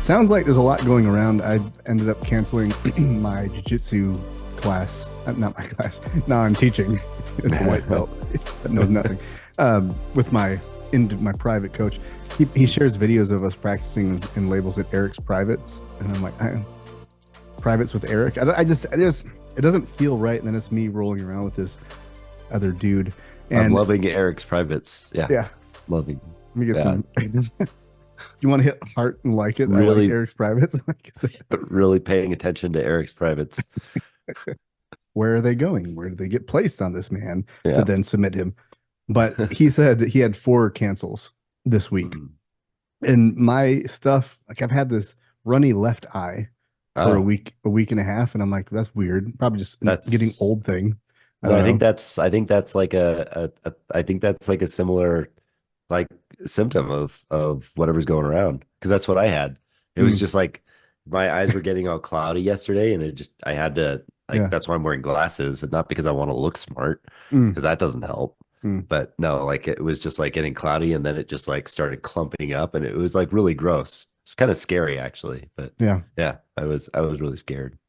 sounds like there's a lot going around. I ended up canceling my jiu-jitsu class. Not my class. Now I'm teaching. It's a white belt that knows nothing. With my private coach, he shares videos of us practicing and labels it Eric's privates, and I'm like, privates with Eric. It doesn't feel right. And then it's me rolling around with this other dude. And I'm loving Eric's privates. Yeah, yeah, loving. let me get Yeah, some. You want to hit heart and like it? I like really, Eric's privates. really paying attention to Eric's privates. Where are they going? Where do they get placed on this man to Yeah. then submit him? But he said he had 4 cancels this week. Mm. And my stuff, like I've had this runny left eye for Oh, a week and a half. And I'm like, that's weird. Probably just getting that's old thing. I no. don't know. I think that's like I think that's like a similar like symptom of whatever's going around because that's what I had. It was Mm, just like my eyes were getting all cloudy yesterday, and I had to like yeah. that's why I'm wearing glasses, and not because I want to look smart Mm, because that doesn't help. mm, But no, like it was just like getting cloudy, and then it just like started clumping up, and it was like really gross. It's kind of scary actually, but yeah. yeah, I was really scared.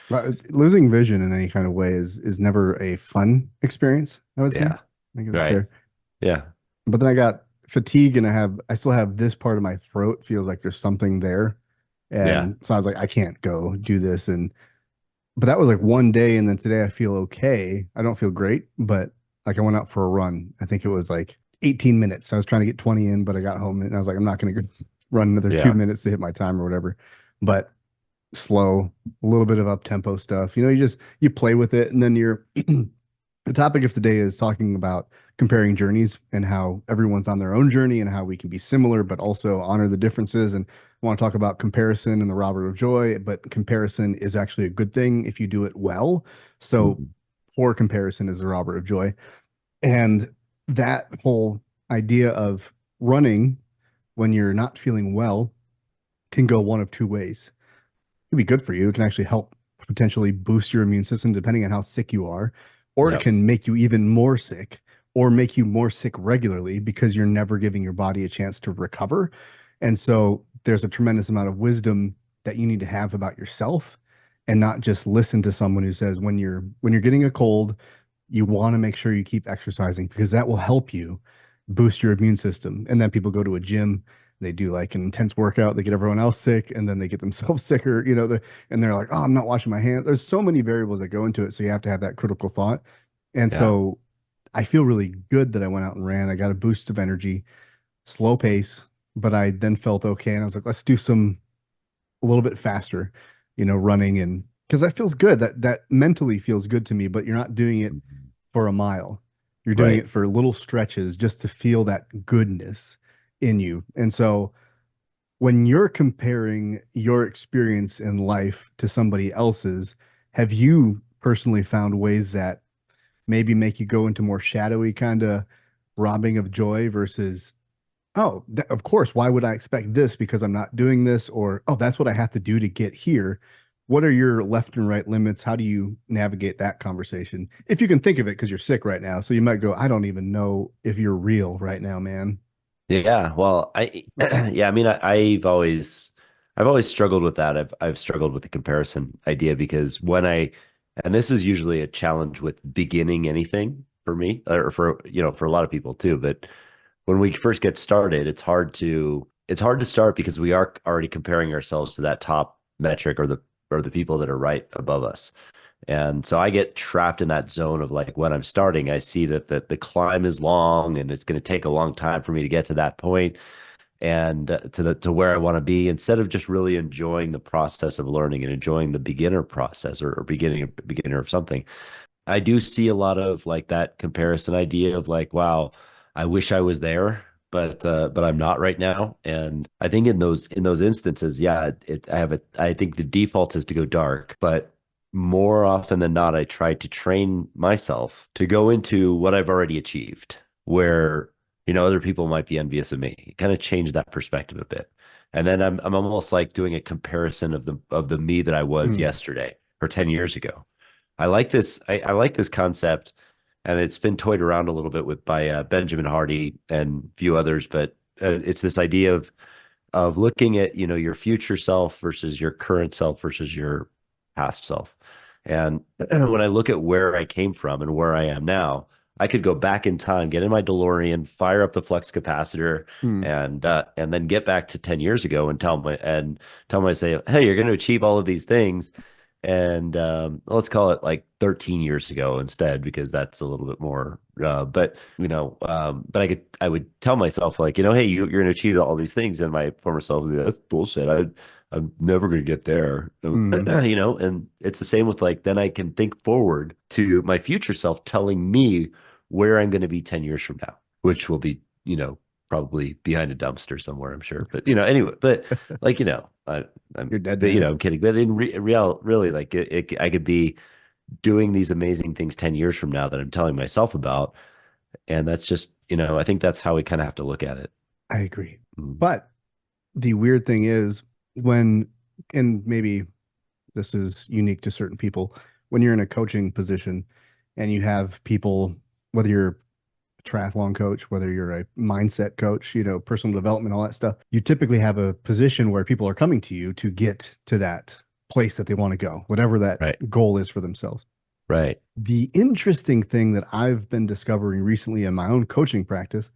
But losing vision in any kind of way is never a fun experience, I would say. I Yeah, think it's right. fair. Yeah, But then I got fatigue and I still have this part of my throat feels like there's something there. yeah, And so I was like, I can't go do this. But that was like one day. And then today I feel okay. I don't feel great, but like I went out for a run. I think it was like 18 minutes. I was trying to get 20 in, but I got home and I was like, I'm not going to go run another two yeah, minutes to hit my time or whatever. But slow, a little bit of up tempo stuff. You play with it. And then the topic of today is talking about comparing journeys and how everyone's on their own journey and how we can be similar, but also honor the differences. And I want to talk about comparison and the Robert of Joy, but comparison is actually a good thing if you do it well. So mhm, poor comparison is the Robert of Joy. And that whole idea of running when you're not feeling well can go one of two ways. It can be good for you. It can actually help potentially boost your immune system depending on how sick you are, or it yep, can make you even more sick or make you more sick regularly because you're never giving your body a chance to recover. And so there's a tremendous amount of wisdom that you need to have about yourself and not just listen to someone who says when you're getting a cold, you want to make sure you keep exercising because that will help you boost your immune system. And then people go to a gym, they do like an intense workout, they get everyone else sick, and then they get themselves sicker, and they're like, oh, I'm not washing my hands. There's so many variables that go into it. So you have to have that critical thought. And yeah, so I feel really good that I went out and ran. I got a boost of energy, slow pace, but I then felt okay. And I was like, let's do some a little bit faster, running and because that feels good. That mentally feels good to me, but you're not doing it mhm, for a mile. You're doing right. it for little stretches just to feel that goodness in you. And so when you're comparing your experience in life to somebody else's, have you personally found ways that maybe make you go into more shadowy kind of robbing of joy versus, oh, of course, why would I expect this because I'm not doing this? Or, oh, that's what I have to do to get here. What are your left and right limits? How do you navigate that conversation? If you can think of it, because you're sick right now. So you might go, I don't even know if you're real right now, man. Yeah, well, yeah, I mean, I've always struggled with that. I've struggled with the comparison idea because and this is usually a challenge with beginning anything for me, or for a lot of people too. But when we first get started, it's hard to start because we are already comparing ourselves to that top metric or the people that are right above us. And so I get trapped in that zone of like when I'm starting, I see that the climb is long and it's going to take a long time for me to get to that point and to where I want to be instead of just really enjoying the process of learning and enjoying the beginner process or beginner of something. I do see a lot of like that comparison idea of like, wow, I wish I was there, but I'm not right now. And I think in those instances, yeah, I think the default is to go dark, but more often than not, I try to train myself to go into what I've already achieved, where other people might be envious of me. Kind of change that perspective a bit. And then I'm almost like doing a comparison of the me that I was Mm. yesterday or 10 years ago. I like this. I like this concept, and it's been toyed around a little bit with by Benjamin Hardy and a few others. But it's this idea of of looking at, your future self versus your current self versus your past self. And when I look at where I came from and where I am now, I could go back in time, get in my DeLorean, fire up the flux capacitor, Hmm. and then get back to 10 years ago and tell myself, hey, you're going to achieve all of these things. And let's call it like 13 years ago instead, because that's a little bit more. But I would tell myself like, hey, you're going to achieve all these things, and my former self would be, that's bullshit. I'm never going to get there, Hmm. and it's the same with like, then I can think forward to my future self telling me where I'm going to be 10 years from now, which will be, probably behind a dumpster somewhere, I'm sure. But, anyway, but like, I'm, You're dead, but, man. I'm kidding. But in real, really, like I could be doing these amazing things 10 years from now that I'm telling myself about. And that's just, I think that's how we kind of have to look at it. I agree. Mm. But the weird thing is when, and maybe this is unique to certain people, when you're in a coaching position and you have people, whether you're a triathlon coach, whether you're a mindset coach, personal development, all that stuff, you typically have a position where people are coming to you to get to that place that they want to go, whatever that Right. goal is for themselves. Right. The interesting thing that I've been discovering recently in my own coaching practice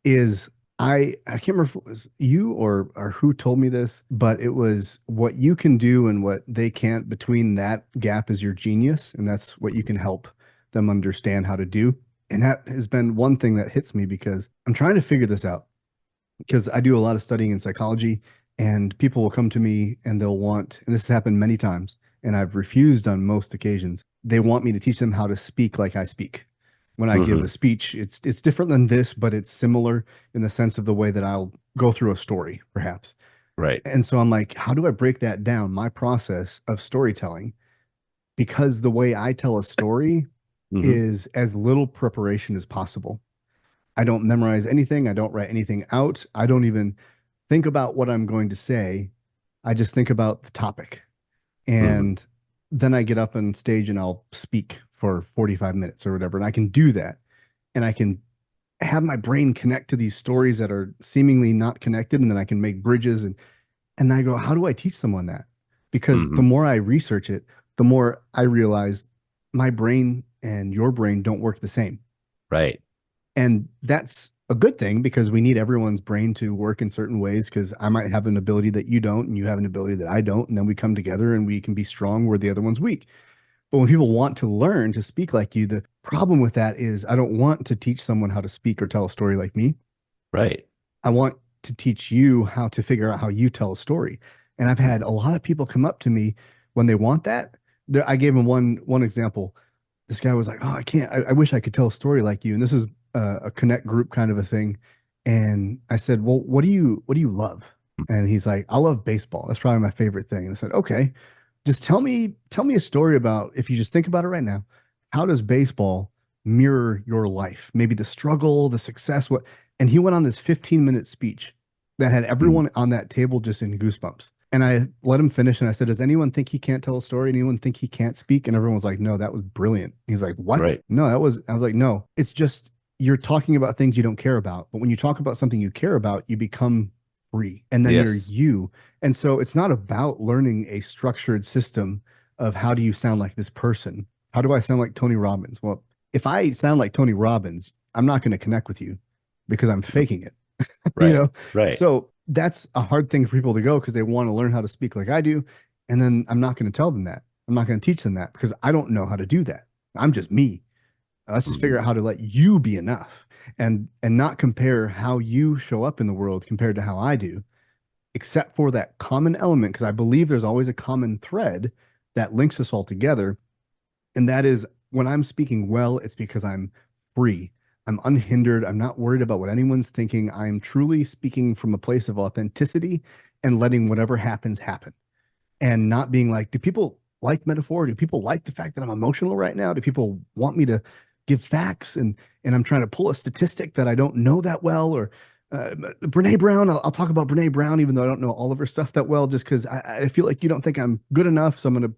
is I can't remember if it was you or who told me this, but it was what you can do and what they can't. Between that gap is your genius, and that's what you can help them understand how to do. And that has been one thing that hits me because I'm trying to figure this out because I do a lot of studying in psychology, and people will come to me and they'll want, and this has happened many times, and I've refused on most occasions. They want me to teach them how to speak like I speak. When I give Hmm. a speech, it's different than this, but it's similar in the sense of the way that I'll go through a story, perhaps. Right. And so I'm like, how do I break that down, my process of storytelling? Because the way I tell a story Hmm. is as little preparation as possible. I don't memorize anything. I don't write anything out. I don't even think about what I'm going to say. I just think about the topic. Hmm. And then I get up on stage and I'll speak for 45 minutes or whatever. And I can do that. And I can have my brain connect to these stories that are seemingly not connected. And then I can make bridges. And I go, how do I teach someone that? Because the Hmm. more I research it, the more I realize my brain and your brain don't work the same. Right. And that's a good thing because we need everyone's brain to work in certain ways because I might have an ability that you don't, and you have an ability that I don't. And then we come together and we can be strong where the other one's weak. But when people want to learn to speak like you, the problem with that is I don't want to teach someone how to speak or tell a story like me. Right. I want to teach you how to figure out how you tell a story. And I've had a Hmm. lot of people come up to me when they want that. I gave them one example. This guy was like, "Oh, I can't. I wish I could tell a story like you." And this is a connect group kind of a thing. And I said, "Well, what do you love?" And he's like, "I love baseball. That's probably my favorite thing." And I said, "Okay, just tell me a story about if you just think about it right now. How does baseball mirror your life? Maybe the struggle, the success, what?" And he went on this 15-minute speech that had everyone on that table just in goosebumps. And I let him finish and I said, does anyone think he can't tell a story? Anyone think he can't speak? And everyone was like, no, that was brilliant. He was like, what? Right. No, I was like, no, it's just you're talking about things you don't care about. But when you talk about something you care about, you become free and then you're Yes. you. And so it's not about learning a structured system of how do you sound like this person? How do I sound like Tony Robbins? Well, if I sound like Tony Robbins, I'm not going to connect with you because I'm faking it. you Right. know Right. so that's a hard thing for people to go because they want to learn how to speak like I do, and then I'm not going to tell them that. I'm not going to teach them that because I don't know how to do that. I'm just me. Let's just Hmm. figure out how to let you be enough and not compare how you show up in the world compared to how I do, except for that common element, because I believe there's always a common thread that links us all together, and that is when I'm speaking well, it's because I'm free. I'm unhindered. I'm not worried about what anyone's thinking. I'm truly speaking from a place of authenticity and letting whatever happens happen and not being like, do people like metaphor? Do people like the fact that I'm emotional right now? Do people want me to give facts and I'm trying to pull a statistic that I don't know that well? Or Brene Brown, I'll talk about Brene Brown, even though I don't know all of her stuff that well, just because I feel like you don't think I'm good enough. So I'm going to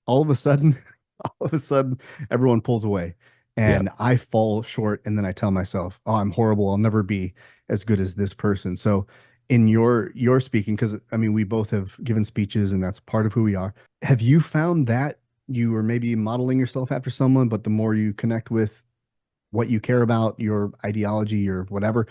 all of a sudden, all of a sudden, everyone pulls away Yeah. and I fall short. And then I tell myself, oh, I'm horrible. I'll never be as good as this person. So in your speaking, because I mean we both have given speeches and that's part of who we are. Have you found that you are maybe modeling yourself after someone, but the more you connect with what you care about, your ideology or whatever,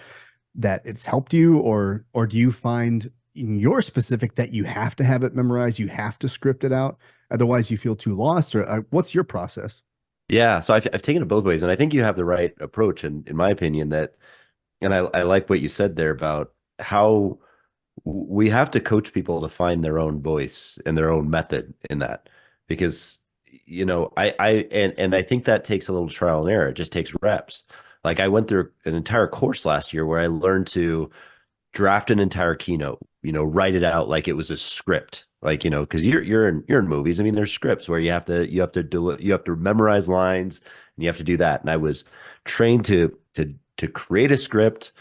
that it's helped you, or do you find in your specific that you have to have it memorized, you have to script it out, otherwise you feel too lost, or what's your process? Yeah, so I've taken it both ways, and I think you have the right approach, in my opinion, that, and I like what you said there about how we have to coach people to find their own voice and their own method in that, because and I think that takes a little trial and error. It just takes reps. Like I went through an entire course last year where I learned to draft an entire keynote, write it out like it was a script. Like, because you're in movies. I mean, there's scripts where you have to memorize lines and you have to do that. And I was trained to create a script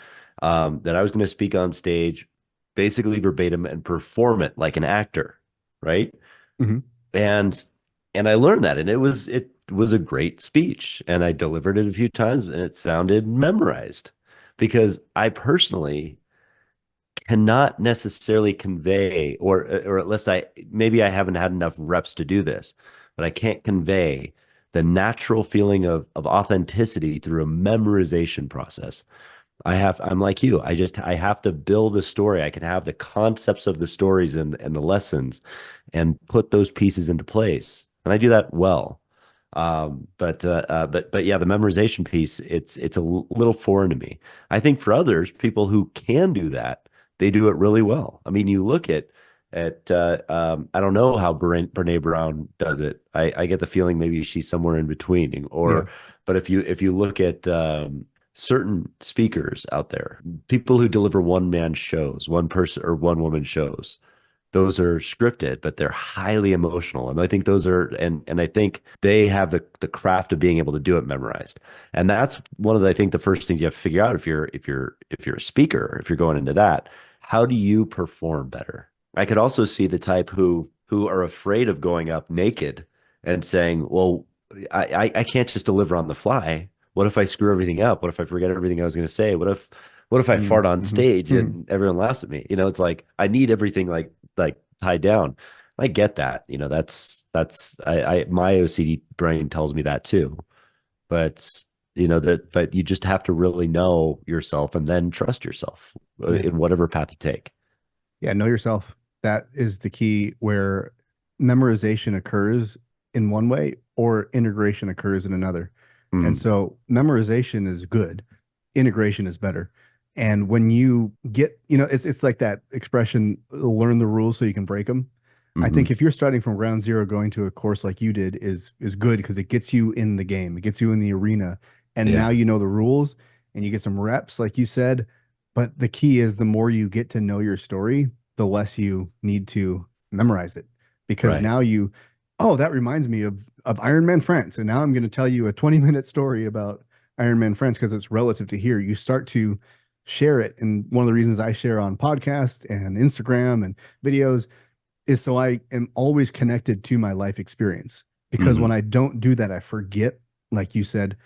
that I was going to speak on stage, basically verbatim, and perform it like an actor, right? Mhm. And I learned that, and it was a great speech, and I delivered it a few times, and it sounded memorized because I personally cannot necessarily convey, or at least I haven't had enough reps to do this, but I can't convey the natural feeling of authenticity through a memorization process. I'm like you. I have to build a story. I can have the concepts of the stories and the lessons and put those pieces into place. And I do that well. But yeah, the memorization piece, it's a little foreign to me. I think for others, people who can do that, they do it really well. I mean, you look at I don't know how Brene Brown does it. I get the feeling maybe she's somewhere in between, Yeah. but if you look at certain speakers out there, people who deliver one man shows, one person or one woman shows, those are scripted, but they're highly emotional. And I think those are, and I think they have the craft of being able to do it memorized. And that's one of the, I think the first things you have to figure out if you're a speaker, if you're going into that, how do you perform better? I could also see the type who are afraid of going up naked and saying, well, I can't just deliver on the fly. What if I screw everything up? What if I forget everything I was going to say? What if I fart on Mm-hmm. stage Hmm. and everyone laughs at me? It's like I need everything like tied down. I get that. That's I my OCD brain tells me that too. But but you just have to really know yourself and then trust yourself Yeah. in whatever path you take. Yeah, know yourself. That is the key where memorization occurs in one way or integration occurs in another. And Mm, so memorization is good, integration is better. And when you get, it's like that expression, learn the rules so you can break them. I hmm. think if you're starting from ground zero, going to a course like you did is good because it gets you in the game, it gets you in the arena, and now Yeah. you know the rules and you get some reps, like you said. But the key is the more you get to know your story, the less you need to memorize it because Right. now oh, that reminds me of Iron Man France, and now I'm going to tell you a 20-minute story about Iron Man France because it's relative to here. You start to share it, and one of the reasons I share on podcast and Instagram and videos is so I am always connected to my life experience. Because when Hmm. I don't do that, I forget, like you said,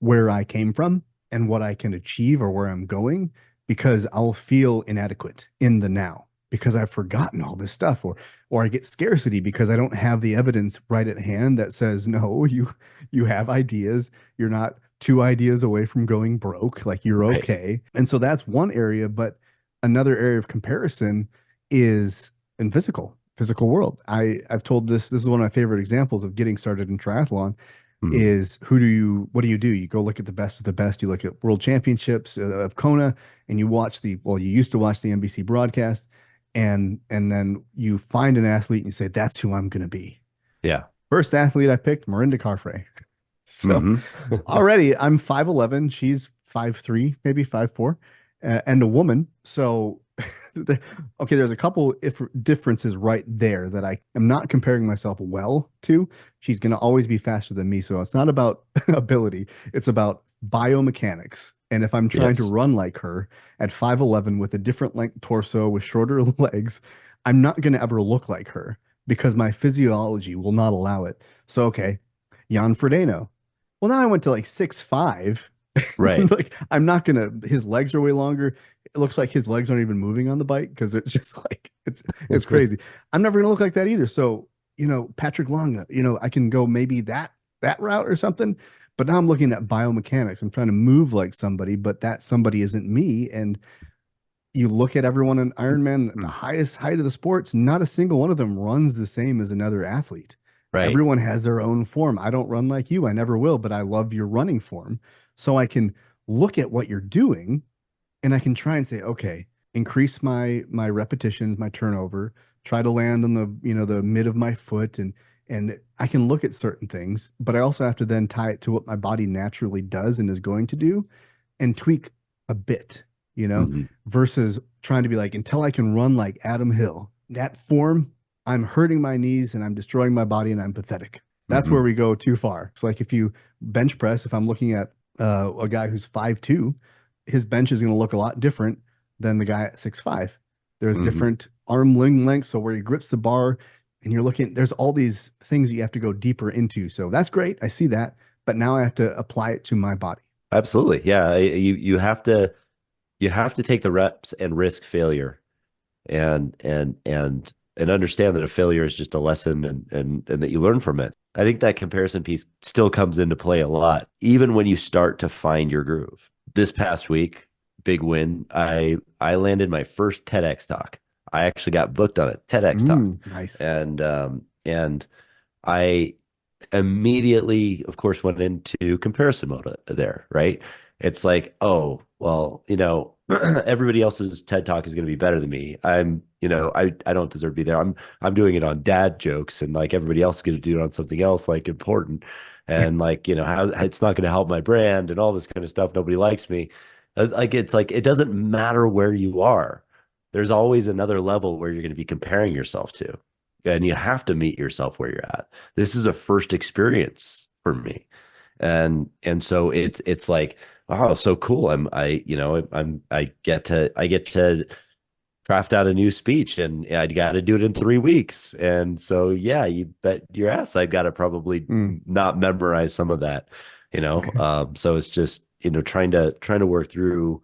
where I came from and what I can achieve or where I'm going, because I'll feel inadequate in the now because I've forgotten all this stuff, or I get scarcity because I don't have the evidence right at hand that says, no, you have ideas. You're not two ideas away from going broke, like you're Right. okay. And so that's one area, but another area of comparison is in physical world. I've told this is one of my favorite examples of getting started in triathlon Hmm. is what do? You go look at the best of the best. You look at world championships of Kona and you watch you used to watch the NBC broadcast and then you find an athlete and you say, that's who I'm going to be. Yeah. First athlete I picked, Marinda Carfrae. So Hmm. already I'm 5'11", she's 5'3", maybe 5'4", and a woman. So okay, there's a couple if differences right there that I am not comparing myself well to. She's going to always be faster than me, so it's not about ability, it's about biomechanics. And if I'm trying to Yes. run like her at 5'11" with a different length torso with shorter legs, I'm not going to ever look like her because my physiology will not allow it. So okay, Jan Frodeno. Well, now I went to like 6'5", Right. Like I'm not gonna, his legs are way longer. It looks like his legs aren't even moving on the bike because it's just like it's crazy. I'm never gonna look like that either. So, Patrick Longa, I can go maybe that route or something. But now I'm looking at biomechanics. I'm trying to move like somebody, but that somebody isn't me. And you look at everyone in Ironman, the highest height of the sports, not a single one of them runs the same as another athlete. Right. Everyone has their own form. I don't run like you. I never will, but I love your running form. So I can look at what you're doing and I can try and say, okay, increase my repetitions, my turnover, try to land on the mid of my foot and I can look at certain things, but I also have to then tie it to what my body naturally does and is going to do and tweak a bit, Hmm. versus trying to be like, until I can run like Adam Hill, that form, I'm hurting my knees and I'm destroying my body and I'm pathetic. That's Hmm. where we go too far. It's like if you bench press, if I'm looking at a guy who's 5'2", his bench is going to look a lot different than the guy at 6'5". There's Hmm. different arm length, so where he grips the bar, and you're looking, there's all these things you have to go deeper into. So that's great. I see that, but now I have to apply it to my body. Absolutely. Yeah. You have to take the reps and risk failure and understand that a failure is just a lesson and that you learn from it. I think that comparison piece still comes into play a lot, even when you start to find your groove. This past week, big win. I landed my first TEDx talk. I actually got booked on a TEDx talk. Nice. And I immediately, of course, went into comparison mode there, right? It's like, oh, well, everybody else's TED Talk is going to be better than me. I don't deserve to be there. I'm doing it on dad jokes, and like everybody else is going to do it on something else like important, and like how it's not going to help my brand and all this kind of stuff. Nobody likes me. Like it's like it doesn't matter where you are. There's always another level where you're going to be comparing yourself to, and you have to meet yourself where you're at. This is a first experience for me, and so it's like, wow, so cool. I get to craft out a new speech, and I got to do it in 3 weeks. And so yeah, you bet your ass I've got to probably Mm, not memorize some of that. okay. So it's just trying to work through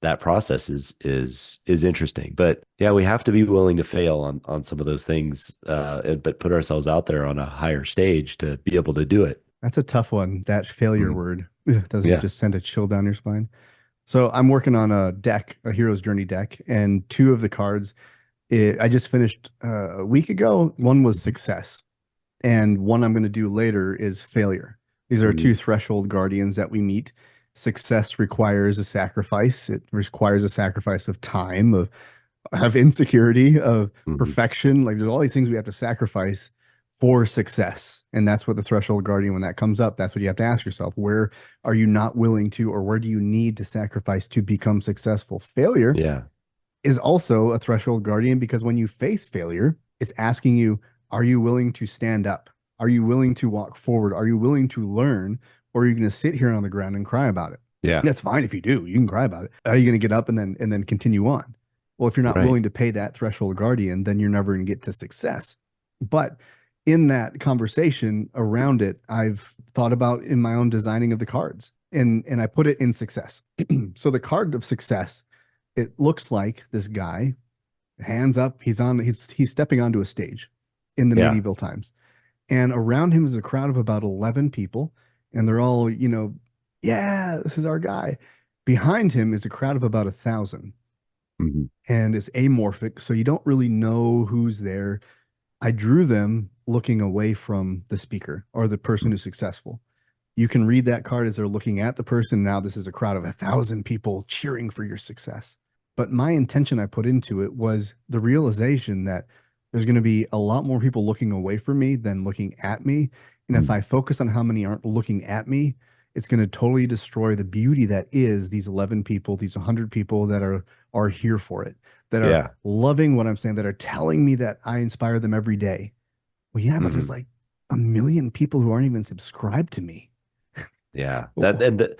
that process is interesting. But yeah, we have to be willing to fail on some of those things, but put ourselves out there on a higher stage to be able to do it. That's a tough one. That failure Mm. word, ugh, doesn't Yeah. just send a chill down your spine. So I'm working on a deck, a hero's journey deck, and two of the cards I just finished a week ago. One was Mhm. success, and one I'm going to do later is failure. These are two Mhm. threshold guardians that we meet. Success requires a sacrifice. It requires a sacrifice of time, of insecurity, of Mhm. perfection. Like there's all these things we have to sacrifice for success. And that's what the threshold guardian, when that comes up, that's what you have to ask yourself. Where are you not willing to, or where do you need to sacrifice to become successful? Failure Yeah. is also a threshold guardian because when you face failure, it's asking you, are you willing to stand up? Are you willing to walk forward? Are you willing to learn? Or are you going to sit here on the ground and cry about it? Yeah. That's fine if you do. You can cry about it. Are you going to get up and then continue on? Well, if you're not Right. willing to pay that threshold guardian, then you're never going to get to success. But in that conversation around it, I've thought about in my own designing of the cards and I put it in success. So the card of success, it looks like this guy, hands up, he's stepping onto a stage in the Yeah. medieval times. And around him is a crowd of about 11 people, and they're all, yeah, this is our guy. Behind him is a crowd of about 1,000, Mhm. and it's amorphic, so you don't really know who's there. I drew them looking away from the speaker or the person who's successful. You can read that card as they're looking at the person. Now, this is a crowd of 1,000 people cheering for your success. But my intention I put into it was the realization that there's going to be a lot more people looking away from me than looking at me. And if Mhm. I focus on how many aren't looking at me, it's going to totally destroy the beauty that is these 11 people, these 100 people that are here for it, that are Yeah. loving what I'm saying, that are telling me that I inspire them every day. Well, yeah, but there's Mhm. like a million people who aren't even subscribed to me. Yeah. That Oh, and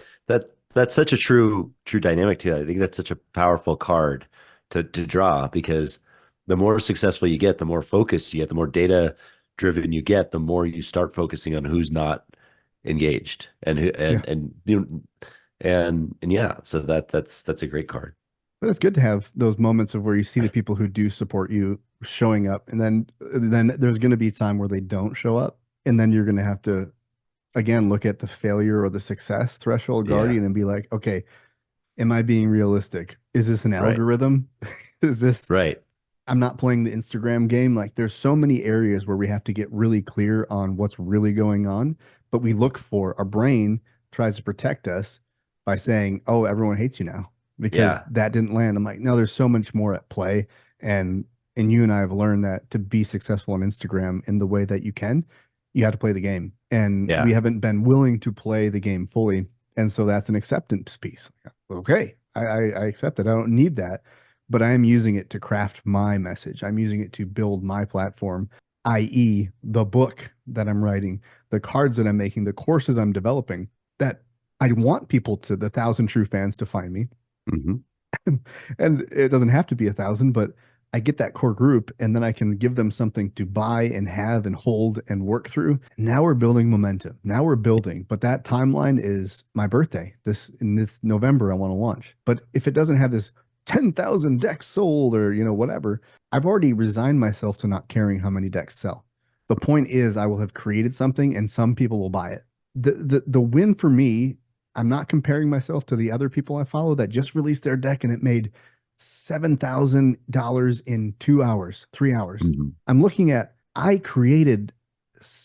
that's such a true dynamic too. I think that's such a powerful card to draw because the more successful you get, the more focused you get, the more data driven you get, the more you start focusing on who's not engaged and who yeah. and And yeah, so that's a great card. But it's good to have those moments of where you see the people who do support you showing up, and then there's going to be time where they don't show up, and then you're going to have to again look at the failure or the success threshold Yeah, guardian and be like, okay, am I being realistic? Is this an right, algorithm? Is this right. I'm not playing the Instagram game. Like there's so many areas where we have to get really clear on what's really going on, but we look for our brain tries to protect us by saying, "Oh, everyone hates you now because Yeah, that didn't land." I'm like, "No, there's so much more at play." And and you and I have learned that to be successful on Instagram in the way that you can, you have to play the game. And we yeah, haven't been willing to play the game fully. And so that's an acceptance piece. Okay, I accept it. I don't need that, but I am using it to craft my message. I'm using it to build my platform, i.e., the book that I'm writing, the cards that I'm making, the courses I'm developing. That I want people to, the thousand true fans, to find me. hmm, And it doesn't have to be a thousand, but I get that core group and then I can give them something to buy and have and hold and work through. Now we're building momentum. Now we're building, but that timeline is my birthday. This in this November I want to launch. But if it doesn't have this 10,000 decks sold or whatever, I've already resigned myself to not caring how many decks sell. The point is I will have created something and some people will buy it. The win for me, I'm not comparing myself to the other people I follow that just released their deck and it made $7,000 in 2 hours, 3 hours. hmm, I'm looking at, I created,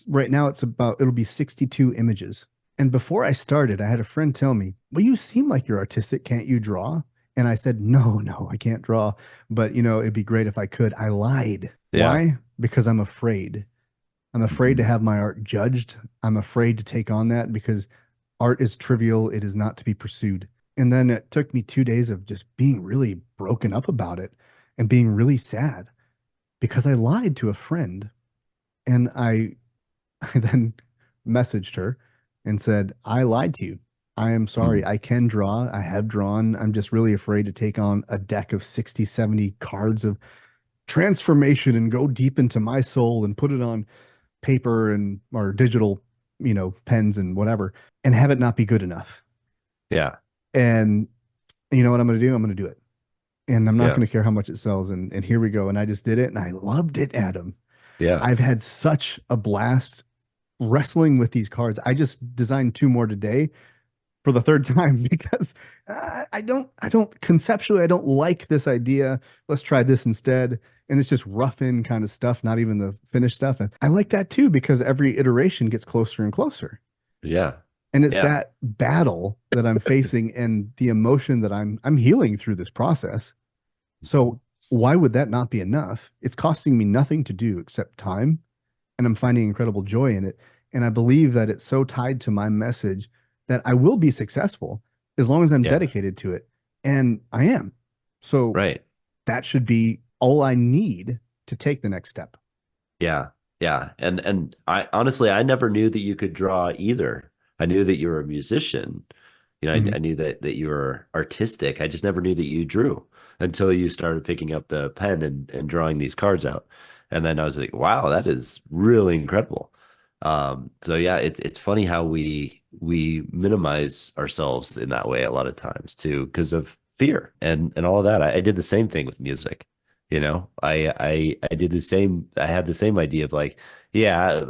right now it'll be 62 images. And before I started, I had a friend tell me, "Well, you seem like you're artistic. Can't you draw?" And I said, "No, no, I can't draw. But, it'd be great if I could." I lied. yeah, Why? Because I'm afraid. I'm afraid to hmm, have my art judged. I'm afraid to take on that because art is trivial. It is not to be pursued. And then it took me 2 days of just being really broken up about it and being really sad because I lied to a friend. And I then messaged her and said, "I lied to you. I am sorry. hmm, I can draw. I have drawn. I'm just really afraid to take on a deck of 60, 70 cards of transformation and go deep into my soul and put it on paper and or digital, pens and whatever, and have it not be good enough." yeah, And you know what I'm going to do? I'm going to do it. And I'm not yeah, going to care how much it sells. And here we go. And I just did it and I loved it, Adam. yeah, I've had such a blast wrestling with these cards. I just designed two more today for the third time because I don't conceptually, I don't like this idea. Let's try this instead. And it's just rough in kind of stuff, not even the finished stuff. And I like that too because every iteration gets closer and closer. yeah, And it's yeah, that battle that I'm facing and the emotion that I'm healing through this process. So why would that not be enough? It's costing me nothing to do except time, and I'm finding incredible joy in it. And I believe that it's so tied to my message that I will be successful as long as I'm yeah, dedicated to it. And I am. So right. that should be all I need to take the next step. Yeah, yeah. And I honestly I never knew that you could draw either. I knew that you were a musician. Mhm. I knew that you were artistic. I just never knew that you drew until you started picking up the pen and drawing these cards out. And then I was like, wow, that is really incredible. So yeah, it's funny how we minimize ourselves in that way a lot of times too, because of fear and all of that. I did the same thing with music. I did the same. I had the same idea of like, yeah,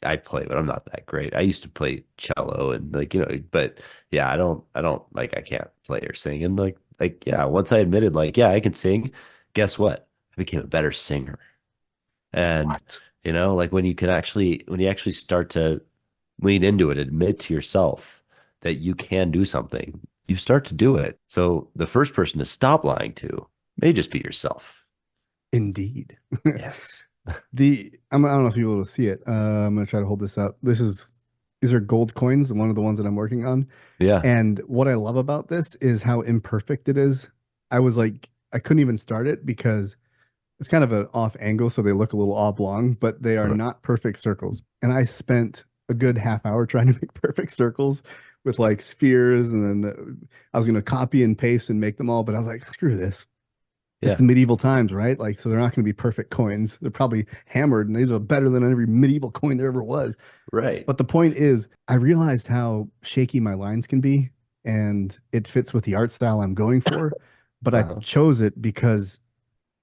I play, but I'm not that great. I used to play cello and like, but yeah, I don't like I can't play or sing. And like yeah, once I admitted like, yeah, I can sing, guess what? I became a better singer. And What? like when you actually start to lean into it, admit to yourself that you can do something, you start to do it. So the first person to stop lying to may just be yourself. Indeed. Yes. I don't know if you'll be able to see it. I'm gonna try to hold this up. These are gold coins, one of the ones that I'm working on. Yeah. And what I love about this is how imperfect it is. I was like, I couldn't even start it because it's kind of an off angle, so they look a little oblong, but they are Uh, not perfect circles. And I spent a good half hour trying to make perfect circles with like spheres, and then I was going to copy and paste and make them all, but I was like, screw this. It's Yeah. the medieval times, right? Like, so they're not going to be perfect coins. They're probably hammered, and these are better than every medieval coin there ever was. Right. But the point is, I realized how shaky my lines can be. and it fits with the art style I'm going for. But I Uh-huh. chose it because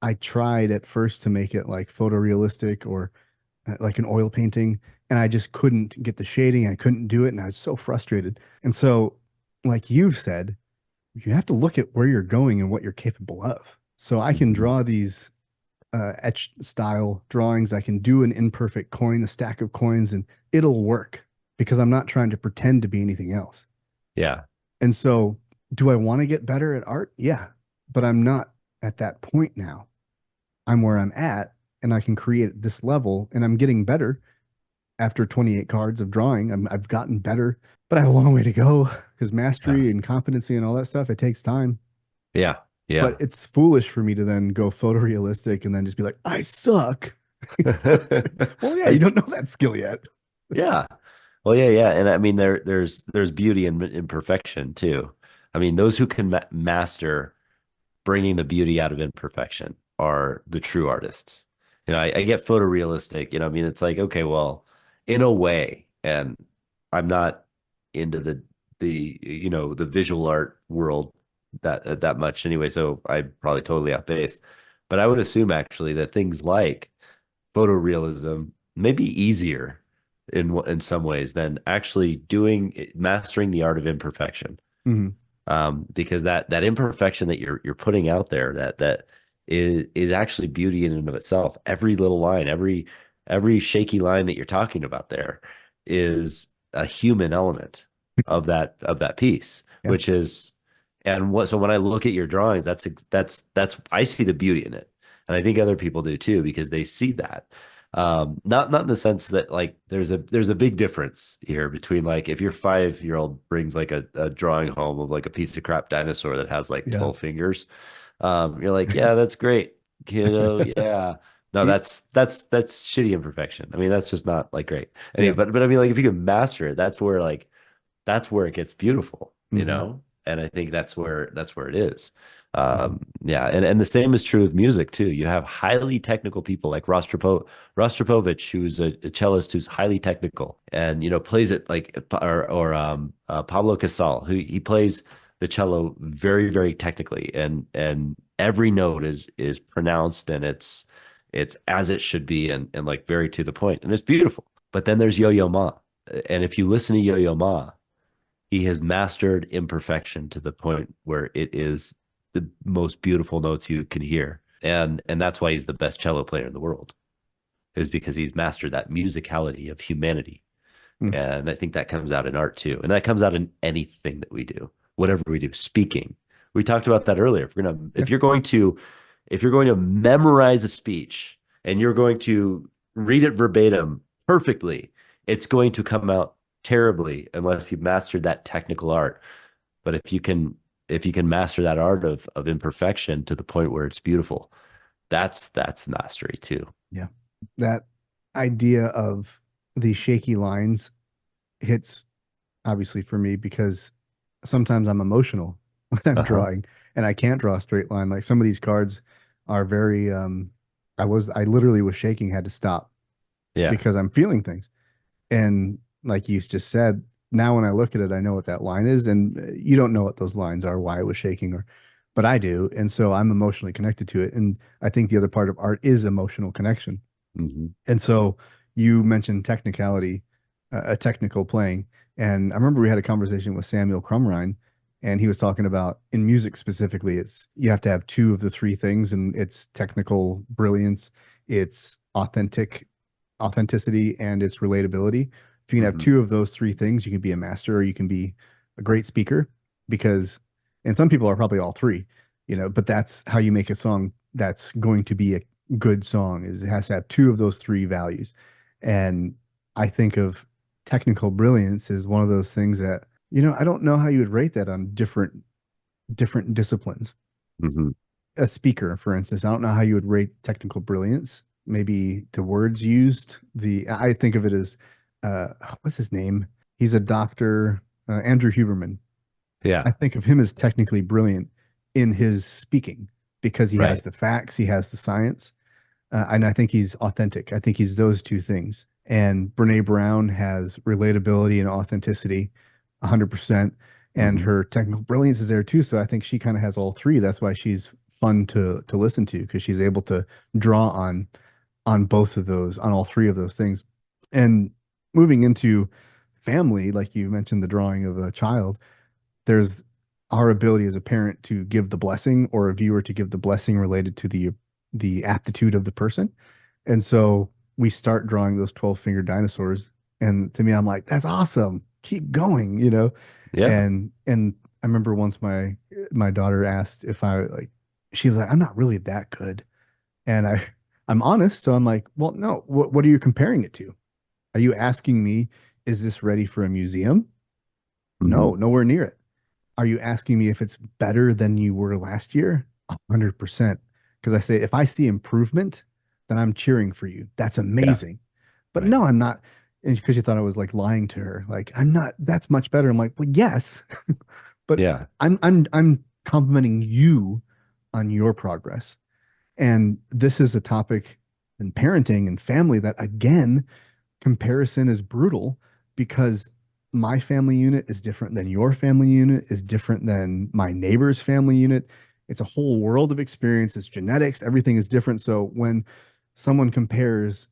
I tried at first to make it like photorealistic or like an oil painting, and I just couldn't get the shading. I couldn't do it, and I was so frustrated. And so, like you've said, you have to look at where you're going and what you're capable of. So I can Mhm. draw these etch style drawings. I can do an imperfect coin, a stack of coins, and it'll work because I'm not trying to pretend to be anything else. Yeah. And so, do I want to get better at art? Yeah, but I'm not at that point now. I'm where I'm at, and I can create at this level, and I'm getting better after 28 cards of drawing. I've gotten better, but I have a long way to go because Yeah. mastery and competency and all that stuff, it takes time. Yeah. But Yeah. it's foolish for me to then go photorealistic and then just be like, I suck. Well, yeah, you I, don't know that skill yet. yeah. Well, yeah, yeah, and I mean there's beauty in imperfection too. I mean, those who can master bringing the beauty out of imperfection are the true artists. I get photorealistic. I mean, it's like, okay, well, in a way, and I'm not into the visual art world that much anyway, so I'm probably totally off base. But I would assume actually that things like photorealism may be easier in some ways than actually doing mastering the art of imperfection, Mhm. because that imperfection that you're putting out there, that is actually beauty in and of itself. Every little line, every shaky line that you're talking about there is a human element of that piece, Yeah. which is and what so when I look at your drawings, that's I see the beauty in it. And I think other people do too, because they see that. Not in the sense that like there's a big difference here between like if your 5-year-old brings like a drawing home of like a piece of crap dinosaur that has like Yeah. 12 fingers, you're like, yeah, that's great, yeah. No, It- that's shitty imperfection. I mean, that's just not like great. Anyway, yeah. but I mean, like if you can master it, that's where it gets beautiful, Mhm. and I think that's where it is. Yeah, and the same is true with music too. You have highly technical people like Rostropovich, who's a cellist who's highly technical and plays it like or Pablo Casal, who he plays the cello very very technically, and every note is pronounced, and it's as it should be, and like very to the point, and it's beautiful. But then there's Yo-Yo Ma, and if you listen to Yo-Yo Ma, he has mastered imperfection to the point where it is the most beautiful notes you can hear. And that's why he's the best cello player in the world, is because he's mastered that musicality of humanity. Mhm. And I think that comes out in art too. And that comes out in anything that we do, whatever we do. Speaking. We talked about that earlier. Yeah. If you're going to memorize a speech and you're going to read it verbatim perfectly, it's going to come out terribly unless you've mastered that technical art. But if you can master that art of imperfection to the point where it's beautiful, that's mastery too. Yeah. That idea of these shaky lines hits obviously for me because sometimes I'm emotional when I'm Uh-huh. drawing and I can't draw a straight line. Like some of these cards are very I literally was shaking, had to stop Yeah. because I'm feeling things. And like you just said, now when I look at it, I know what that line is. And you don't know what those lines are, why it was shaking, but I do. And so I'm emotionally connected to it. And I think the other part of art is emotional connection. Hmm. And so you mentioned technicality, a technical playing. And I remember we had a conversation with Samuel Crumrine, and he was talking about in music specifically, it's you have to have two of the three things, and it's technical brilliance, it's authenticity, and it's relatability. If you can have Hmm. two of those three things, you can be a master or you can be a great speaker because, and some people are probably all three, but that's how you make a song that's going to be a good song is it has to have two of those three values. And I think of technical brilliance as one of those things that, I don't know how you would rate that on different disciplines. Hmm. A speaker, for instance, I don't know how you would rate technical brilliance. Maybe the words used. I think of it as what's his name? He's a doctor, Andrew Huberman. I Yeah. think of him as technically brilliant in his speaking because he has Right. the facts, he has the science, and I think he's authentic. I think he's those two things. And Brene Brown has relatability and authenticity 100%. and Hmm. her technical brilliance is there too. So I think she kind of has all three. That's why she's fun to listen to, because she's able to draw on both of those, on all three of those things. And moving into family, like you mentioned, the drawing of a child, there's our ability as a parent to give the blessing, or a viewer to give the blessing related to the aptitude of the person. And so we start drawing those 12-fingered dinosaurs. And to me, I'm like, that's awesome. Keep going, you know? Yeah. And I remember once my daughter asked if I like, she's like, I'm not really that good. And I'm honest, so I'm like, well, no, what are you comparing it to? Are you asking me, is this ready for a museum? No, Hmm. nowhere near it. Are you asking me if it's better than you were last year? 100%. Because I say, if I see improvement, then I'm cheering for you. That's Yeah. amazing. But Right. no, I'm not. And because you thought I was like lying to her, like I'm not. That's much better. I'm like, well, yes, but Yeah. I'm complimenting you on your progress. And this is a topic in parenting and family that, again, comparison is brutal, because my family unit is different than your family unit, is different than my neighbor's family unit. It's a whole world of experience. It's genetics. Everything is different. So when someone compares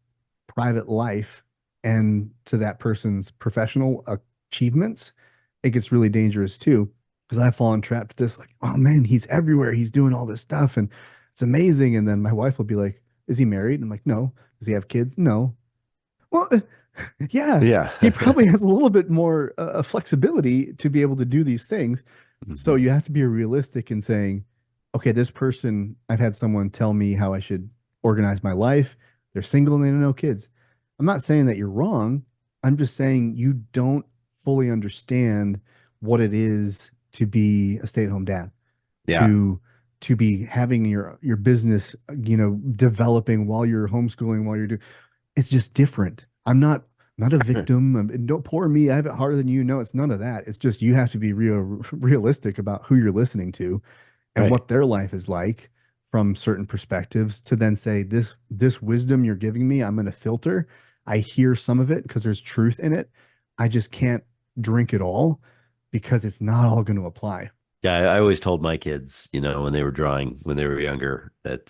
private life and to that person's professional achievements, it gets really dangerous too. Because I've fallen trapped to this, like, oh man, he's everywhere. He's doing all this stuff and it's amazing. And then my wife will be like, is he married? And I'm like, no. Does he have kids? No. Well, yeah, Yeah. he probably has a little bit more flexibility to be able to do these things. So Hmm. you have to be realistic in saying, okay, this person, I've had someone tell me how I should organize my life. They're single and they don't know kids. I'm not saying that you're wrong. I'm just saying you don't fully understand what it is to be a stay-at-home dad, Yeah. to to be having your business, developing while you're homeschooling, while you're doing, it's just different. I'm not a victim. Don't poor me. I have it harder than you. No, it's none of that. It's just you have to be realistic about who you're listening to and Right. what their life is like from certain perspectives, to then say, this wisdom you're giving me, I'm going to filter. I hear some of it because there's truth in it. I just can't drink it all, because it's not all going to apply. Yeah, I always told my kids, when they were drawing, when they were younger, that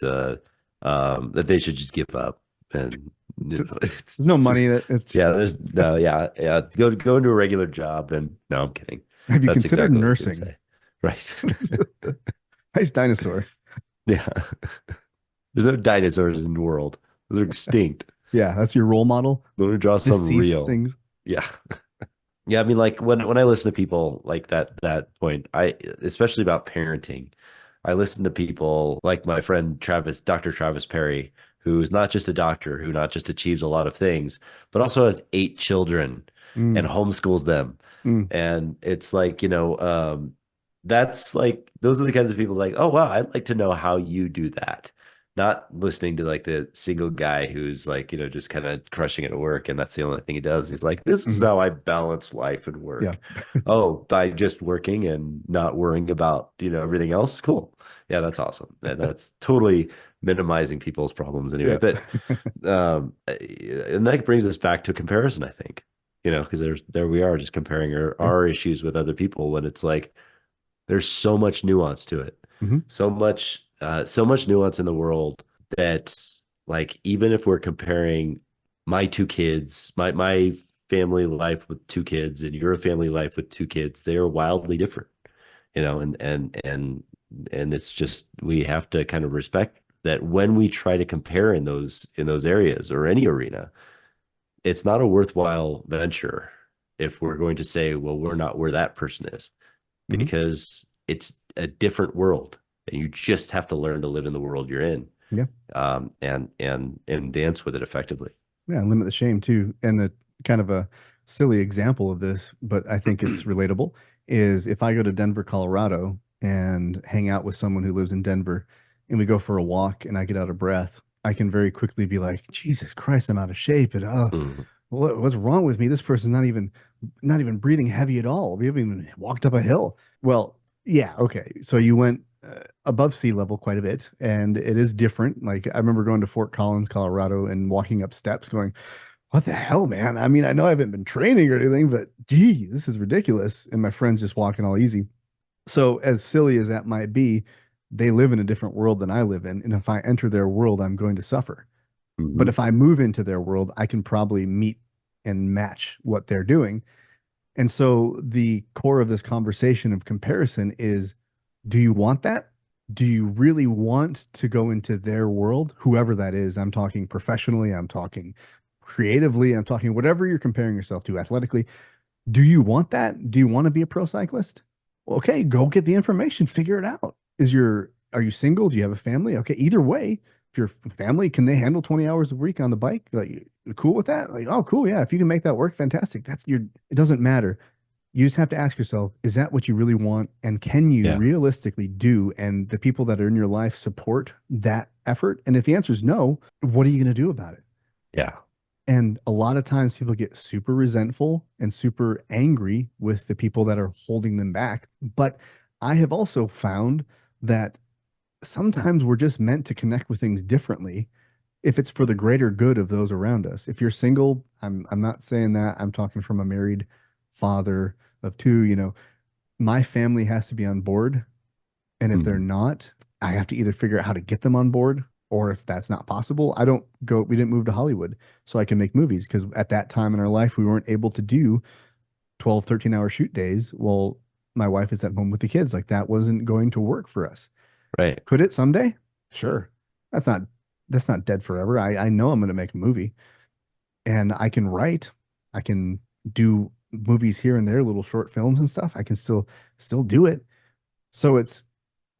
they should just give up. And Just, there's no it's money in it. It's yeah, just, there's no, yeah, yeah. Go into a regular job, and no, I'm kidding. have you That's considered exactly what I was gonna nursing? say. Right. Nice dinosaur. Yeah. There's no dinosaurs in the world. Those are extinct. Yeah, that's your role model. Let me draw some Deceased real. things. Yeah. Yeah, I mean, like when I listen to people like that point, I especially about parenting, I listen to people like my friend Travis, Dr. Travis Perry, who is not just a doctor, who not just achieves a lot of things, but also has 8 children and Mm, homeschools them. mm. And it's like, that's like those are the kinds of people like, oh wow, I'd like to know how you do that. Not listening to like the single guy who's like, just kind of crushing it at work and that's the only thing he does. He's like, this is Mhm. how I balance life and Yeah. work. Oh, by just working and not worrying about, everything else. Cool. Yeah, that's awesome. And that's totally minimizing people's problems anyway. Yeah. But and that brings us back to comparison, I think. Because there we are just comparing Yeah. our issues with other people when it's like there's so much nuance to it. Hmm. So much nuance in the world that like even if we're comparing my 2 kids, my family life with 2 kids and your family life with 2 kids, they are wildly different, and it's just we have to kind of respect that when we try to compare in those areas or any arena, it's not a worthwhile venture if we're going to say, well, we're not where that person is, Hmm. because it's a different world and you just have to learn to live in the world you're in, Yeah. and dance with it effectively. Yeah. And limit the shame too. And a kind of a silly example of this, but I think it's relatable, is if I go to Denver, Colorado and hang out with someone who lives in Denver and we go for a walk and I get out of breath, I can very quickly be like, Jesus Christ, I'm out of shape. And Mhm. what's wrong with me? This person's not even breathing heavy at all. We haven't even walked up a hill. Well, yeah, okay. So you went above sea level quite a bit, and it is different. Like I remember going to Fort Collins, Colorado, and walking up steps, going, what the hell, man? I mean, I know I haven't been training or anything, but gee, this is ridiculous. And my friend's just walking all easy. So, as silly as that might be, they live in a different world than I live in. And if I enter their world, I'm going to suffer. But Hmm. if I move into their world, I can probably meet and match what they're doing. And so, the core of this conversation of comparison is, do you want that? Do you really want to go into their world, whoever that is? I'm talking professionally, I'm talking creatively, I'm talking whatever you're comparing yourself to athletically. Do you want that? Do you want to be a pro cyclist? Well, okay, go get the information, figure it out. Are you single? Do you have a family? Okay, either way, if your family, can they handle 20 hours a week on the bike? Like, you cool with that? Like, oh, cool. Yeah. If you can make that work, fantastic. It doesn't matter. You just have to ask yourself, is that what you really want? And can you Yeah. realistically do? And the people that are in your life support that effort? And if the answer is no, what are you going to do about it? Yeah. And a lot of times people get super resentful and super angry with the people that are holding them back. But I have also found that sometimes we're just meant to connect with things differently if it's for the greater good of those around us. If you're single, I'm not saying that. I'm talking from a married father of two, my family has to be on board. And if they're Mhm. not, I have to either figure out how to get them on board, or if that's not possible, we didn't move to Hollywood so I can make movies because at that time in our life, we weren't able to do 12, 13-hour shoot days. Well, my wife is at home with the kids. Like that wasn't going to work for us. Right. Could it someday? Sure. That's not, that's not dead forever. I know I'm going to make a movie and I can write, I can do movies here and there, little short films and stuff. I can still do it. So it's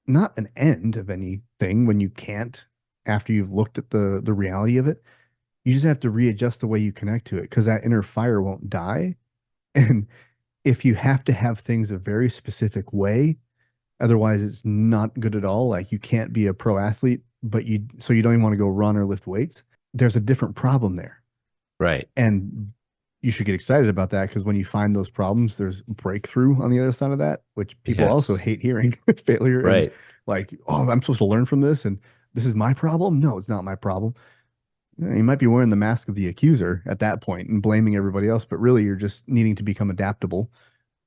not an end of anything when you can't after you've looked at the reality of it. You just have to readjust the way you connect to it because that inner fire won't die. And if you have to have things a very specific way, otherwise it's not good at all. Like you can't be a pro athlete, but you don't even want to go run or lift weights. There's a different problem there. Right. And you should get excited about that because when you find those problems, there's breakthrough on the other side of that, which people also Yes. hate hearing failure and Right. like, oh, I'm supposed to learn from this and this is my problem. No, it's not my problem. You might be wearing the mask of the accuser at that point and blaming everybody else, but really you're just needing to become adaptable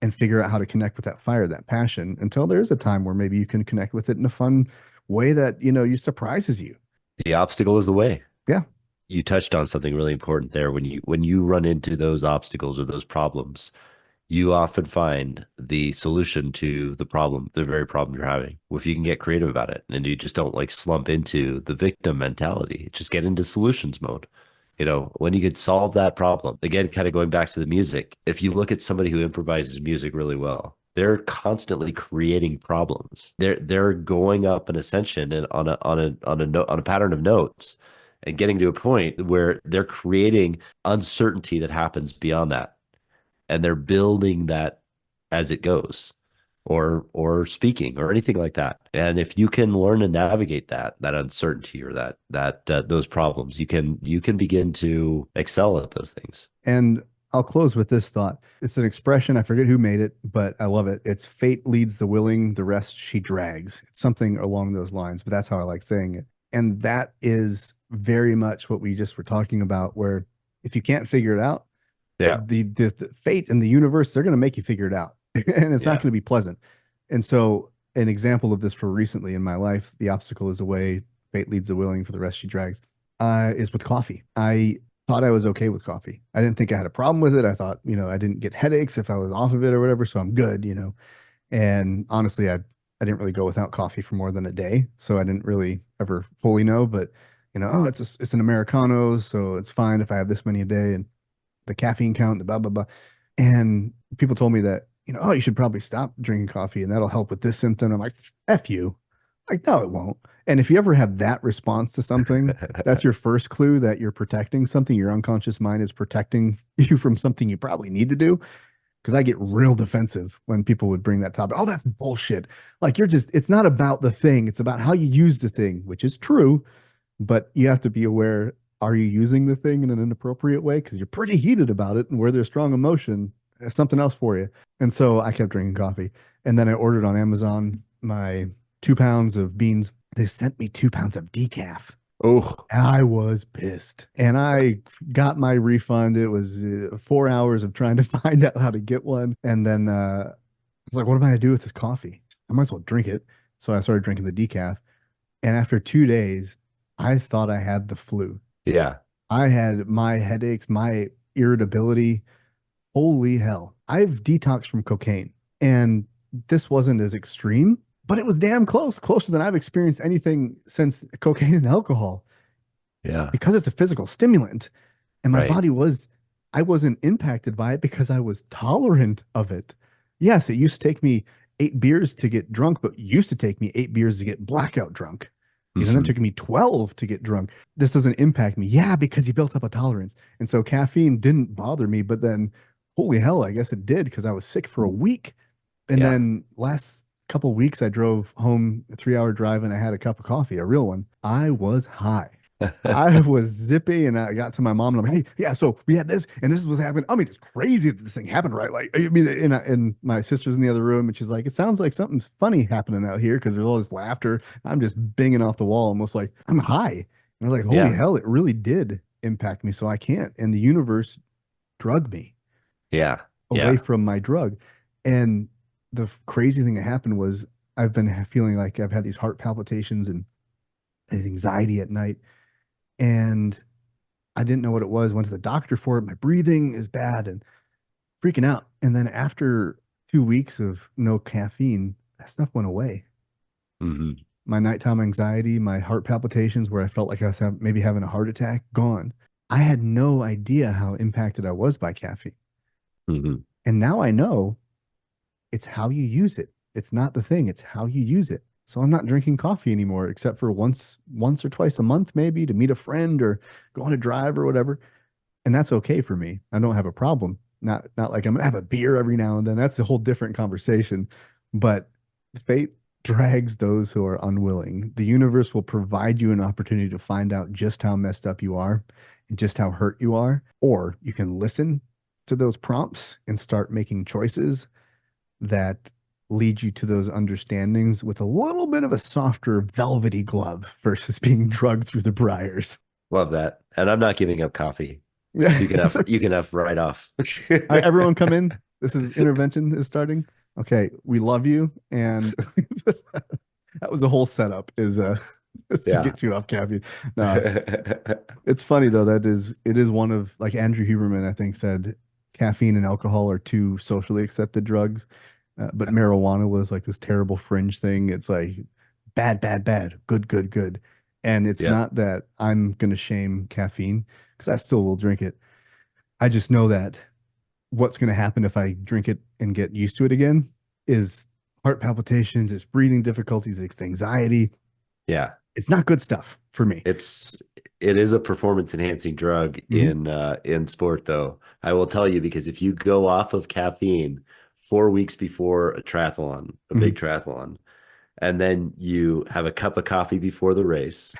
and figure out how to connect with that fire, that passion until there is a time where maybe you can connect with it in a fun way that, you surprises you. The obstacle is the way. Yeah. You touched on something really important there. When you run into those obstacles or those problems, you often find the solution to the problem, the very problem you're having. If you can get creative about it and you just don't like slump into the victim mentality, just get into solutions mode. When you could solve that problem, again, kind of going back to the music, if you look at somebody who improvises music really well, they're constantly creating problems. They're going up an ascension and on a pattern of notes and getting to a point where they're creating uncertainty that happens beyond that, and they're building that as it goes, or speaking or anything like that. And if you can learn to navigate that uncertainty or that those problems, you can begin to excel at those things. And I'll close with this thought. It's an expression, I forget who made it, but I love it. It's fate leads the willing, the rest she drags. It's something along those lines, but that's how I like saying it. And that is very much what we just were talking about, where if you can't figure it out, Yeah. the fate and the universe, they're going to make you figure it out. And it's not Yeah. going to be pleasant. And so, an example of this for recently in my life, the obstacle is the way, fate leads the willing, for the rest she drags, is with coffee. I thought I was okay with coffee. I didn't think I had a problem with it. I thought, I didn't get headaches if I was off of it or whatever. So I'm good. And honestly, I didn't really go without coffee for more than a day. So I didn't really ever fully know, but oh, it's an Americano. So it's fine if I have this many a day and the caffeine count, the blah, blah, blah. And people told me that, oh, you should probably stop drinking coffee and that'll help with this symptom. I'm like, F you. Like, no, it won't. And if you ever have that response to something, that's your first clue that you're protecting something. Your unconscious mind is protecting you from something you probably need to do. Because I get real defensive when people would bring that topic. Oh, that's bullshit. Like, it's not about the thing, it's about how you use the thing, which is true. But you have to be aware, are you using the thing in an inappropriate way? Because you're pretty heated about it. And where there's strong emotion, there's something else for you. And so I kept drinking coffee. And then I ordered on Amazon my 2 pounds of beans. They sent me 2 pounds of decaf. Oh, I was pissed and I got my refund. It was 4 hours of trying to find out how to get one. And then I was like, what am I going to do with this coffee? I might as well drink it. So I started drinking the decaf. And after 2 days, I thought I had the flu. yeah. I had my headaches, my irritability. Holy hell. I've detoxed from cocaine and this wasn't as extreme, but it was damn close, closer than I've experienced anything since cocaine and alcohol Yeah. because it's a physical stimulant. And my Right. body was, I wasn't impacted by it because I was tolerant of it. Yes, it used to take me 8 beers to get drunk, but it used to take me 8 beers to get blackout drunk. Then it Hmm. took me 12 to get drunk. This doesn't impact me. Yeah, because you built up a tolerance. And so caffeine didn't bother me, but then holy hell, I guess it did because I was sick for a week. And Yeah. then last couple of weeks, I drove home a 3 hour drive and I had a cup of coffee, a real one. I was high. I was zippy and I got to my mom and I'm like, hey, yeah, so we had this and this is what's happening. I mean, it's crazy that this thing happened, right? Like, I mean, and my sister's in the other room and she's like, it sounds like something's funny happening out here because there's all this laughter. I'm just binging off the wall, almost like I'm high. And I was like, holy Yeah. hell, it really did impact me. So I can't. And the universe drugged me Yeah. away Yeah. from my drug. And the crazy thing that happened was I've been feeling like I've had these heart palpitations and anxiety at night. And I didn't know what it was. Went to the doctor for it. My breathing is bad and freaking out. And then after 2 weeks of no caffeine, that stuff went away. Hmm. My nighttime anxiety, my heart palpitations, where I felt like I was maybe having a heart attack, gone. I had no idea how impacted I was by caffeine. Hmm. And now I know it's how you use it. It's not the thing, it's how you use it. So I'm not drinking coffee anymore, except for once or twice a month, maybe to meet a friend or go on a drive or whatever. And that's okay for me. I don't have a problem. Not like I'm gonna have a beer every now and then. That's a whole different conversation. But fate drags those who are unwilling. The universe will provide you an opportunity to find out just how messed up you are and just how hurt you are. Or you can listen to those prompts and start making choices that lead you to those understandings with a little bit of a softer, velvety glove versus being drugged through the briars. Love that. And I'm not giving up coffee. Yeah. You can have right off. All right, everyone come in. This is intervention is starting. Okay, we love you. And that was the whole setup is to Yeah. get you off caffeine. No, it's funny though, it is one of like Andrew Huberman, I think, said caffeine and alcohol are two socially accepted drugs. But marijuana was like this terrible fringe thing. It's like bad, bad, bad, good, good, good. And it's Yeah. not that I'm gonna shame caffeine because I still will drink it. I just know that what's going to happen if I drink it and get used to it again is heart palpitations, it's breathing difficulties, it's anxiety. Yeah. It's not good stuff for me. It's it is a performance enhancing drug Mhm. in sport though. I will tell you because if you go off of caffeine 4 weeks before a triathlon, a big Mhm. triathlon, and then you have a cup of coffee before the race,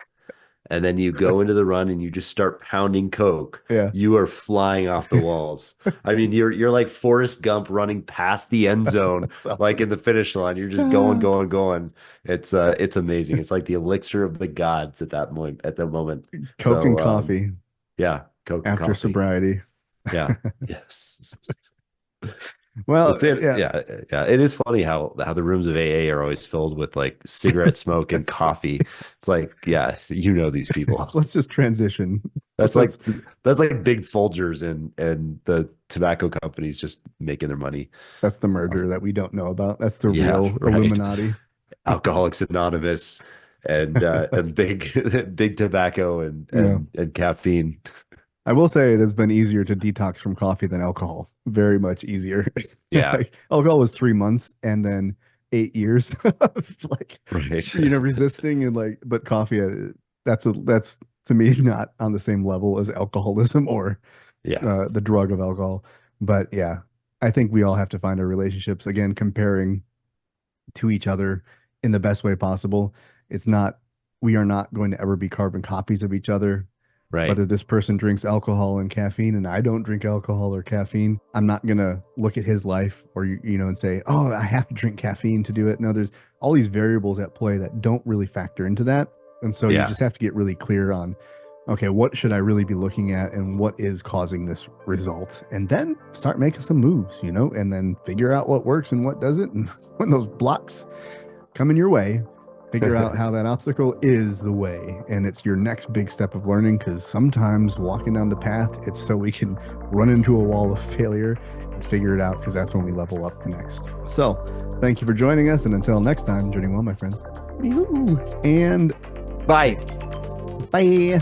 and then you go into the run and you just start pounding Coke, Yeah. you are flying off the walls. I mean, you're like Forrest Gump running past the end zone, That's like awesome. in the finish line. You're just going, Stop. going, going. It's amazing. It's like the elixir of the gods at that moment. At the moment. Coke So and coffee yeah, Coke and after coffee. sobriety. Yeah. Yes. Well, It's it. yeah, Yeah, yeah. It is funny how the rooms of AA are always filled with like cigarette smoke and that's true. coffee. It's like, yeah, you know these people. Let's just transition. That's Let's, like that's like big Folgers and the tobacco companies just making their money. that's the merger that we don't know about. That's the Yeah, real right. Illuminati. Alcoholics Anonymous and big big tobacco Yeah. and caffeine. I will say it has been easier to detox from coffee than alcohol. Very much easier. Yeah, Like alcohol was 3 months and then 8 years of like, right. resisting and like, but coffee, that's to me not on the same level as alcoholism or Yeah, the drug of alcohol. But yeah, I think we all have to find our relationships again, comparing to each other in the best way possible. It's not, we are not going to ever be carbon copies of each other. right. Whether this person drinks alcohol and caffeine and I don't drink alcohol or caffeine, I'm not going to look at his life or, and say, oh, I have to drink caffeine to do it. No, there's all these variables at play that don't really factor into that. And so you just have to get really clear on, okay, what should I really be looking at and what is causing this result? And then start making some moves, and then figure out what works and what doesn't. And when those blocks come in your way, figure out how that obstacle is the way. And it's your next big step of learning, because sometimes walking down the path, it's so we can run into a wall of failure and figure it out, because that's when we level up the next. So thank you for joining us. And until next time, journey well, my friends. And bye. Bye.